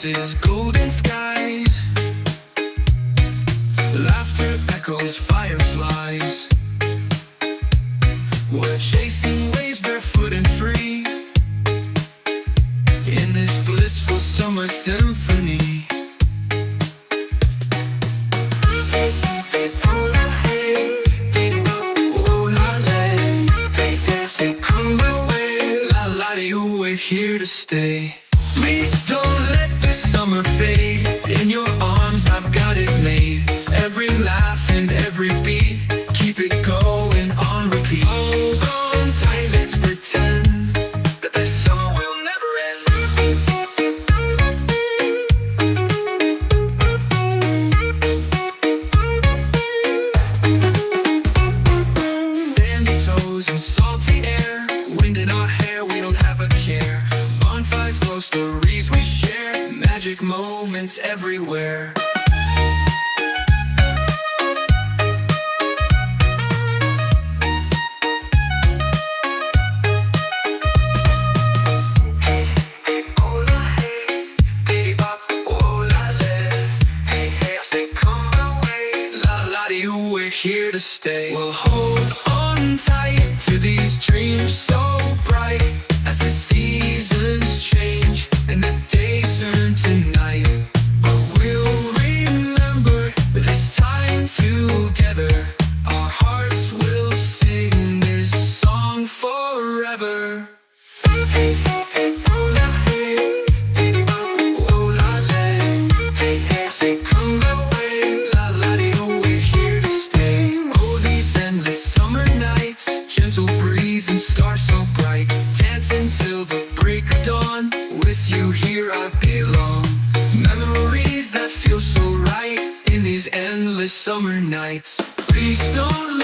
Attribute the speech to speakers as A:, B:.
A: breezes, golden skies, laughter echoes, fireflies. We're chasing waves barefoot and free in this blissful summer symphony. Say come away, la la you, we're here to stay. Please don't let this summer fade. In your arms I've got it made. Every laugh and every beat, keep it going on repeat. Hold on tight, let's pretend that this summer will never end. Sandy toes and salty air, wind in our hair, we don't have a care. Bonfires glow, stories we share, magic moments everywhere. We're here to stay. We'll hold on tight to these dreams so bright as the seasons change and the days turn to night. But we'll remember this time together. Our hearts will sing this song forever. Hey, hey, hey, oh la hey, diddy bop, oh la lay. Hey, hey, say come away, la la dee, oh we're here to stay. Oh, these endless summer nights, gentle breeze and stars so bright, dancing till the break of dawn. With you here I belong. Memories that feel so right in these endless summer nights. Please don't